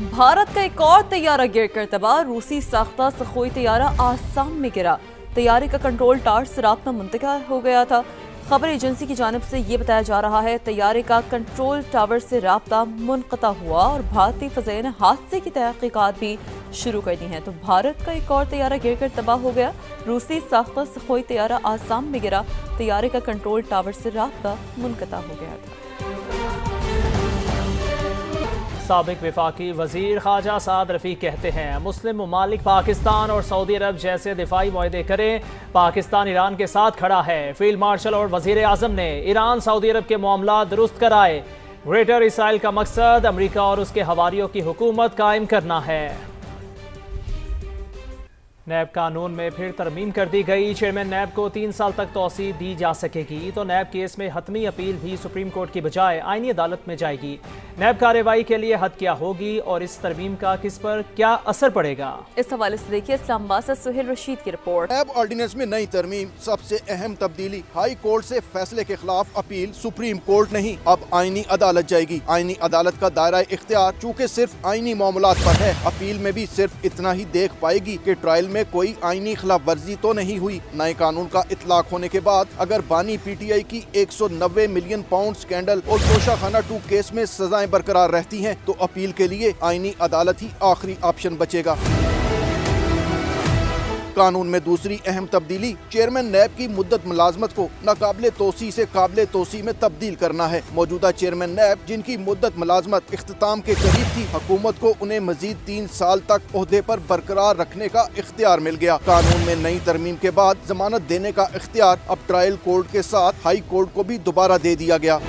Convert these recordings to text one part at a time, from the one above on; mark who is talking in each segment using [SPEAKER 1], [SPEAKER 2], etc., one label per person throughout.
[SPEAKER 1] भारत का एक और तैयारा गिरकर तबाह। रूसी साख्ता सखोई तैयारा आसाम में गिरा। तैयारे का कंट्रोल टावर से राब्ता मुंतक़िल हो गया था। खबर एजेंसी की जानिब से ये बताया जा रहा है तैयारे का कंट्रोल टावर से राब्ता मुनक़ता हुआ और भारतीय फ़ज़ाइया ने हादसे की तहक़ीक़ात भी शुरू कर दी हैं। तो भारत का एक और तैयारा गिरकर तबाह हो गया। रूसी साख्ता सखोई तैयारा आसाम में गिरा। तैयारे का कंट्रोल टावर से राब्ता मुनक़ता हो गया था।
[SPEAKER 2] साबिक वफाकी वजीर ख्वाजा साद रफीक कहते हैं मुस्लिम ममालिक पाकिस्तान और सऊदी अरब जैसे दिफाई मुआहदे करें। पाकिस्तान ईरान के साथ खड़ा है। फील्ड मार्शल और वजीर आजम ने ईरान सऊदी अरब के मामला दुरुस्त कराए। ग्रेटर इसराइल का मकसद अमरीका और उसके हवारियों की हुकूमत कायम करना है। नैब कानून में फिर तरमीम कर दी गई। चेयरमैन नैब को 3 साल तक तौसीह दी जा सकेगी। तो नैब केस में हतमी अपील भी सुप्रीम कोर्ट की बजाय आईनी अदालत में जाएगी। नैब कार्रवाई के लिए हद क्या होगी और इस तरमीम का किस पर क्या असर पड़ेगा,
[SPEAKER 1] इस हवाले से देखिए इस्लामाबाद से सुहेल रशीद की रिपोर्ट।
[SPEAKER 3] नैब ऑर्डिनेंस में नई तरमीम, सबसे अहम तब्दीली, हाई कोर्ट से फैसले के खिलाफ अपील सुप्रीम कोर्ट नहीं, अब आईनी अदालत जाएगी। आईनी अदालत का दायरा इख्तियार चूँकि सिर्फ आईनी मामलात पर है, अपील में भी सिर्फ इतना ही देख पाएगी कि ट्रायल में कोई आईनी खिलाफ वर्जी तो नहीं हुई। नए कानून का इतलाक होने के बाद अगर बानी पीटीआई की 190 मिलियन पाउंड स्कैंडल और तोशाखाना 2 केस में सजाएं बरकरार रहती हैं तो अपील के लिए आईनी अदालत ही आखिरी ऑप्शन बचेगा। कानून में दूसरी अहम तब्दीली, चेयरमैन नैब की मुद्दत मुलाजमत को नाकाबिले तोसी से काबिले तोसी में तब्दील करना है। मौजूदा चेयरमैन नैब जिनकी मुद्दत मुलाजमत इख्तिताम के करीब थी, हुकूमत को उन्हें मजीद 3 साल तक ओहदे पर बरकरार रखने का इख्तियार मिल गया। कानून में नई तरमीम के बाद जमानत देने का इख्तियार अब ट्रायल कोर्ट के साथ हाई कोर्ट को भी दोबारा दे दिया गया।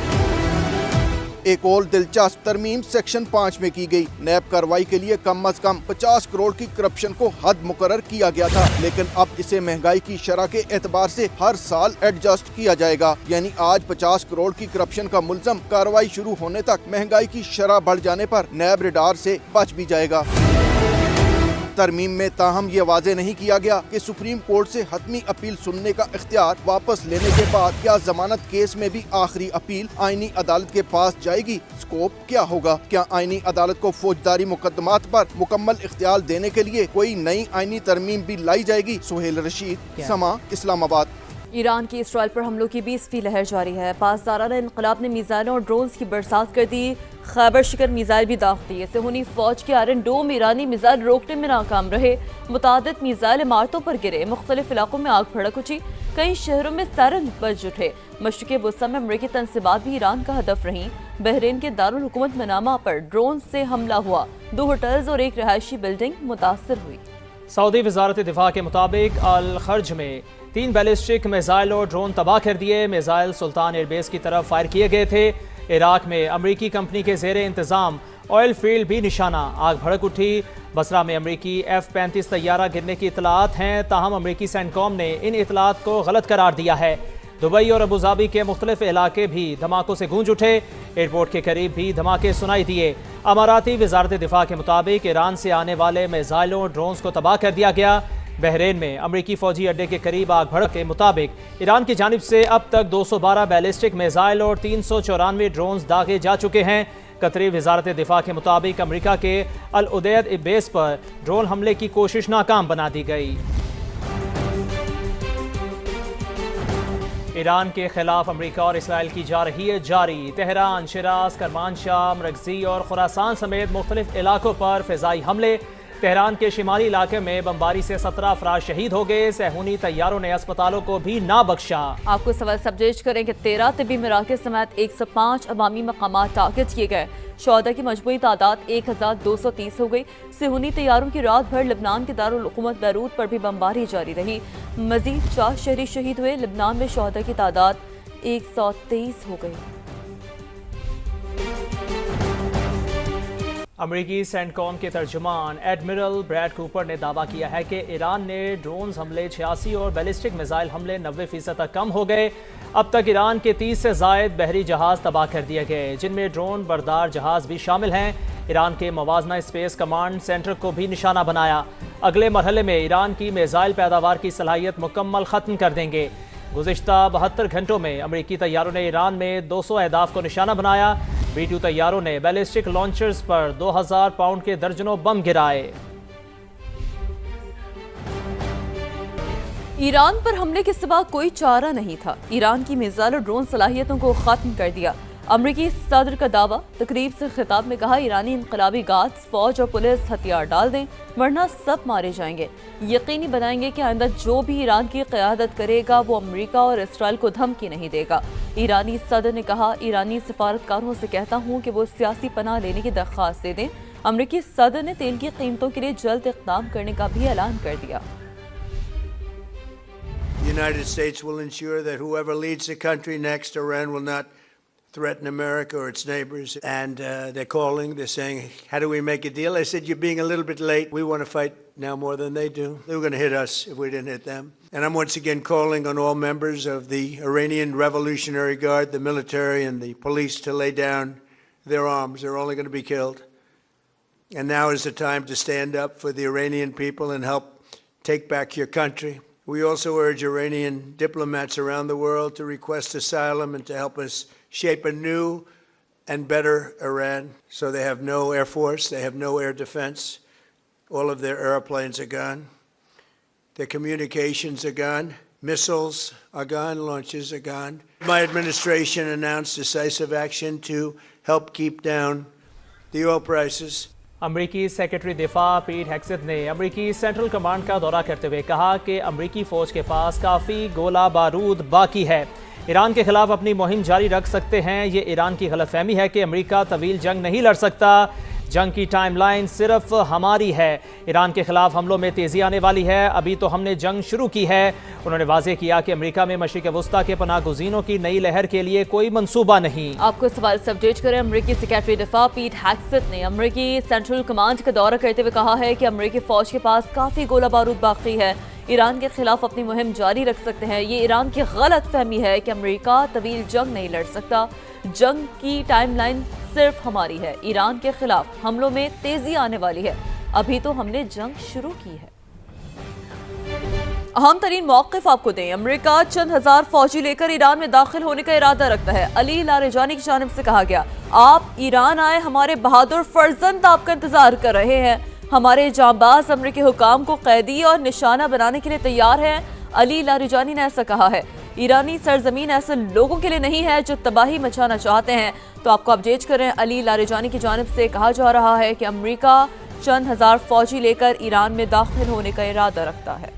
[SPEAKER 3] एक और दिलचस्प तरमीम सेक्शन 5 में की गई। नैब कार्रवाई के लिए कम अज कम 50 करोड़ की करप्शन को हद मुकर्रर किया गया था, लेकिन अब इसे महंगाई की शरह के एतबार से हर साल एडजस्ट किया जाएगा। यानी आज 50 करोड़ की करप्शन का मुल्ज़म कार्रवाई शुरू होने तक महंगाई की शरह बढ़ जाने पर नैब रडार से बच भी जाएगा। तरमीम में ताहम ये वाज़े नहीं किया गया कि सुप्रीम कोर्ट से हतमी अपील सुनने का इख्तियार वापस लेने के बाद क्या जमानत केस में भी आखिरी अपील आईनी अदालत के पास जाएगी। स्कोप क्या होगा, क्या आईनी अदालत को फौजदारी मुकदमात पर मुकम्मल इख्तियार देने के लिए कोई नई आईनी तरमीम भी लाई जाएगी। सुहेल रशीद, समा, इस्लामाबाद।
[SPEAKER 1] ईरान की इसराइल पर हमलों की 20वीं लहर जारी है। पासदाराना इनकलाब ने मिसाइलों और ड्रोन्स की बरसात कर दी। खैबर शिकर मिसाइल भी दाग दिए। सिहूनी फौज के आयरन डोम ईरानी मिसाइल रोकने में नाकाम रहे। मुतादिद मिसाइल इमारतों पर गिरे। मुख्तलिफ इलाकों में आग भड़क उठी। कई शहरों में सायरन बज उठे। मशरिक़ी वुस्ता में अमरीकी तंसीबात भी ईरान का हदफ रहीं। बहरीन के दारुल हुकूमत मनामा पर ड्रोन से हमला हुआ। 2 होटल्स और 1 रहायशी बिल्डिंग मुतासर हुई।
[SPEAKER 2] सऊदी वजारत दिफा के मुताबिक अल खर्ज में 3 बैलिस्टिक मिसाइल और ड्रोन तबाह कर दिए। मिसाइल सुल्तान एयरबेस की तरफ फायर किए गए थे। इराक में अमरीकी कंपनी के ज़ेरे इंतज़ाम ऑयल फील्ड भी निशाना। आग भड़क उठी। बसरा में अमरीकी F-35 तैयारा गिरने की इतलात हैं, ताहम अमरीकी सेंटकॉम ने इन इतलात को गलत करार दिया है। दुबई और अबूधाबी के मुख्तलिफ इलाके भी धमाकों से गूंज उठे। एयरपोर्ट के करीब भी धमाके सुनाई दिए। अमाराती वजारत दिफा के मुताबिक ईरान से आने वाले मिसाइलों और ड्रोन्स को तबाह कर दिया गया। बहरीन में अमरीकी फौजी अड्डे के करीब आग भड़क के मुताबिक ईरान की जानिब से अब तक 212 बैलिस्टिक मिसाइल और 394 ड्रोन्स दागे जा चुके हैं। कतरी वजारत दिफा के मुताबिक अमरीका के अल उदैद बेस पर ड्रोन हमले की कोशिश नाकाम बना दी गई। ईरान के खिलाफ अमरीका और इसराइल की जा रही है जारी। तेहरान, शिराज, करमानशाह, मरकजी और खुरासान समेत मुख्तलिफ इलाकों पर फ़िज़ाई हमले। तेहरान के शिमाली इलाके में बमबारी से 17 अफराद शहीद हो गए। सहूनी तैयारों ने अस्पतालों को भी ना बख्शा।
[SPEAKER 1] आपको सवाल सबजेज करें कि 13 तिब्बी मराकज़ समेत 105 अवामी मकामात टारगेट किए गए। शोहदा की मजमूई तादाद 1230 हो गई। सहूनी तैयारों की रात भर लबनान के दारुल हुकूमत बैरूत पर भी बमबारी जारी रही। मजीद 4 शहरी शहीद हुए। लबनान में शोहदा की तादाद 123 हो गई।
[SPEAKER 2] अमरीकी सेंटकॉम के तर्जुमान एडमिरल ब्रैड कूपर ने दावा किया है कि ईरान ने ड्रोन्स हमले 86 और बैलिस्टिक मिसाइल हमले 90% तक कम हो गए। अब तक ईरान के 30 से ज़ायद बहरी जहाज़ तबाह कर दिए गए, जिनमें ड्रोन बरदार जहाज़ भी शामिल हैं। ईरान के मवाजना स्पेस कमांड सेंटर को भी निशाना बनाया। अगले मरहले में ईरान की मिसाइल पैदावार की सलाहियत मुकम्मल ख़त्म कर देंगे। गुज़िश्ता 72 घंटों में अमरीकी तैयारों ने ईरान में 200 अहदाफ को निशाना बनाया। B-2 طیاروں نے بیلسٹک لانچرز پر 2000 پاؤنڈ کے درجنوں بم گرائے۔
[SPEAKER 1] ایران پر حملے کے سوا کوئی چارہ نہیں تھا، ایران کی میزائل اور ڈرون صلاحیتوں کو ختم کر دیا۔ امریکی صدر کا دعویٰ، تقریب سے خطاب میں کہا ایرانی انقلابی گارڈز، فوج اور پولیس ہتھیار ڈال دیں ورنہ سب مارے جائیں گے، یقینی بنائیں گے کہ آئندہ جو بھی ایران کی قیادت کرے گا وہ امریکہ اور اسرائیل کو دھمکی نہیں دے گا۔ ایرانی صدر نے کہا ایرانی سفارتکاروں سے کہتا ہوں کہ وہ سیاسی پناہ لینے کی درخواست دے دیں۔ امریکی صدر نے تیل کی قیمتوں کے لیے جلد اقدام کرنے کا بھی اعلان کر دیا۔
[SPEAKER 4] The United States will ensure that whoever leads the country next, Iran will not threaten America or its neighbors. And they're calling, they're saying, how do we make a deal? I said, you're being a little bit late. We want to fight now more than they do. They were going to hit us if we didn't hit them. And I'm once again calling on all members of the Iranian Revolutionary Guard, the military and the police to lay down their arms. They're only going to be killed. And now is the time to stand up for the Iranian people and help take back your country. We also urge Iranian diplomats around the world to request asylum and to help us shape a new and better Iran. So they have no air force, they have no air defense. All of their airplanes are gone. Their communications are gone. Missiles are gone, launches are gone. My administration announced decisive action to help keep down the oil prices.
[SPEAKER 2] امریکی secretary دفاع پیٹ ہیکسٹ نے امریکی central command کا دورہ کرتے ہوئے کہا کہ امریکی فوج کے پاس کافی گولہ بارود باقی ہے، ایران کے خلاف اپنی مہم جاری رکھ سکتے ہیں۔ یہ ایران کی غلط فہمی ہے کہ امریکہ طویل جنگ نہیں لڑ سکتا، جنگ کی ٹائم لائن صرف ہماری ہے، ایران کے خلاف حملوں میں تیزی آنے والی ہے، ابھی تو ہم نے جنگ شروع کی ہے۔ انہوں نے واضح کیا کہ امریکہ میں مشرق وسطیٰ کے پناہ گزینوں کی نئی لہر کے لیے کوئی منصوبہ نہیں۔
[SPEAKER 1] آپ کو سوال سے اپڈیٹ کریں، امریکی سیکرٹری دفاع پیٹ ہیکسٹ نے امریکی سینٹرل کمانڈ کا دورہ کرتے ہوئے کہا ہے کہ امریکی فوج کے پاس کافی گولہ بارود باقی ہے، ایران کے خلاف اپنی مہم جاری رکھ سکتے ہیں۔ یہ ایران کی غلط فہمی ہے کہ امریکہ طویل جنگ نہیں لڑ سکتا، جنگ کی ٹائم لائن صرف ہماری ہے، ایران کے خلاف حملوں میں تیزی آنے والی ہے، ابھی تو ہم نے جنگ شروع کی ہے۔ اہم ترین موقف آپ کو دیں، امریکہ چند ہزار فوجی لے کر ایران میں داخل ہونے کا ارادہ رکھتا ہے۔ علی لاریجانی کی جانب سے کہا گیا آپ ایران آئے، ہمارے بہادر فرزند آپ کا انتظار کر رہے ہیں، ہمارے جانباز امریکی حکام کو قیدی اور نشانہ بنانے کے لیے تیار ہیں۔ علی لاریجانی نے ایسا کہا ہے۔ ایرانی سرزمین ایسے لوگوں کے لیے نہیں ہے جو تباہی مچانا چاہتے ہیں۔ تو آپ کو اپڈیٹ کریں، علی لاریجانی کی جانب سے کہا جا رہا ہے کہ امریکہ چند ہزار فوجی لے کر ایران میں داخل ہونے کا ارادہ رکھتا ہے۔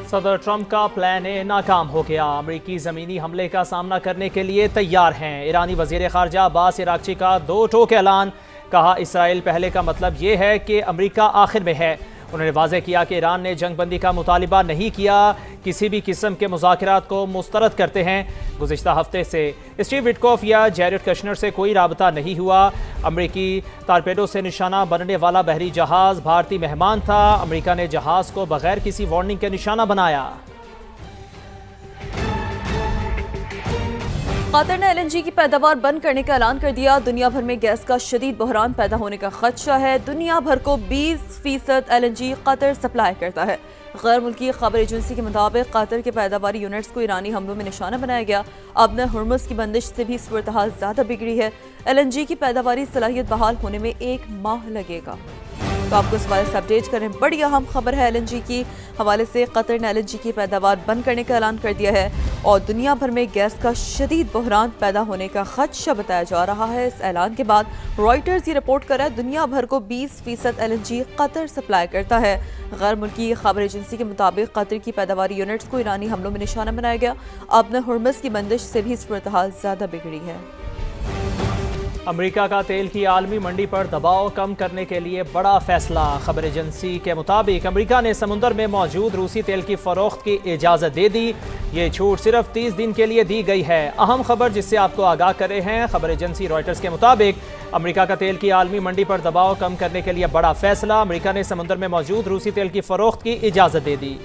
[SPEAKER 2] صدر ٹرمپ کا پلان اے ناکام ہو گیا، امریکی زمینی حملے کا سامنا کرنے کے لیے تیار ہیں۔ ایرانی وزیر خارجہ عباس عراقچی کا دو ٹوک اعلان، کہا اسرائیل پہلے کا مطلب یہ ہے کہ امریکہ آخر میں ہے۔ انہوں نے واضح کیا کہ ایران نے جنگ بندی کا مطالبہ نہیں کیا، کسی بھی قسم کے مذاکرات کو مسترد کرتے ہیں۔ گزشتہ ہفتے سے اسٹیو وٹکوف یا جیریڈ کشنر سے کوئی رابطہ نہیں ہوا۔ امریکی ٹارپیڈو سے نشانہ بننے والا بحری جہاز بھارتی مہمان تھا، امریکہ نے جہاز کو بغیر کسی وارننگ کے نشانہ بنایا۔
[SPEAKER 1] قطر نے LNG کی پیداوار بند کرنے کا اعلان کر دیا، دنیا بھر میں گیس کا شدید بحران پیدا ہونے کا خدشہ ہے۔ دنیا بھر کو 20% LNG قطر سپلائی کرتا ہے۔ غیر ملکی خبر ایجنسی کے مطابق قطر کے پیداواری یونٹس کو ایرانی حملوں میں نشانہ بنایا گیا۔ اب ہرمز کی بندش سے بھی صورتحال زیادہ بگڑی ہے۔ LNG کی پیداواری صلاحیت بحال ہونے میں 1 ماہ لگے گا۔ تو آپ کو اس حوالے سے اپڈیٹ کریں، بڑی اہم خبر ہے LNG کی حوالے سے، قطر نے LNG کی پیداوار بند کرنے کا اعلان کر دیا ہے اور دنیا بھر میں گیس کا شدید بحران پیدا ہونے کا خدشہ بتایا جا رہا ہے۔ اس اعلان کے بعد رائٹرز یہ رپورٹ کر رہا ہے دنیا بھر کو 20% LNG قطر سپلائی کرتا ہے۔ غیر ملکی خبر ایجنسی کے مطابق قطر کی پیداواری یونٹس کو ایرانی حملوں میں نشانہ بنایا گیا۔ اب ہرمز کی بندش سے بھی صورتحال زیادہ بگڑی ہے۔
[SPEAKER 2] امریکہ کا تیل کی عالمی منڈی پر دباؤ کم کرنے کے لیے بڑا فیصلہ، خبر ایجنسی کے مطابق امریکہ نے سمندر میں موجود روسی تیل کی فروخت کی اجازت دے دی، یہ چھوٹ صرف 30 دن کے لیے دی گئی ہے۔ اہم خبر جس سے آپ کو آگاہ کر رہے ہیں، خبر ایجنسی رائٹرز کے مطابق امریکہ کا تیل کی عالمی منڈی پر دباؤ کم کرنے کے لیے بڑا فیصلہ، امریکہ نے سمندر میں موجود روسی تیل کی فروخت کی اجازت دے دی۔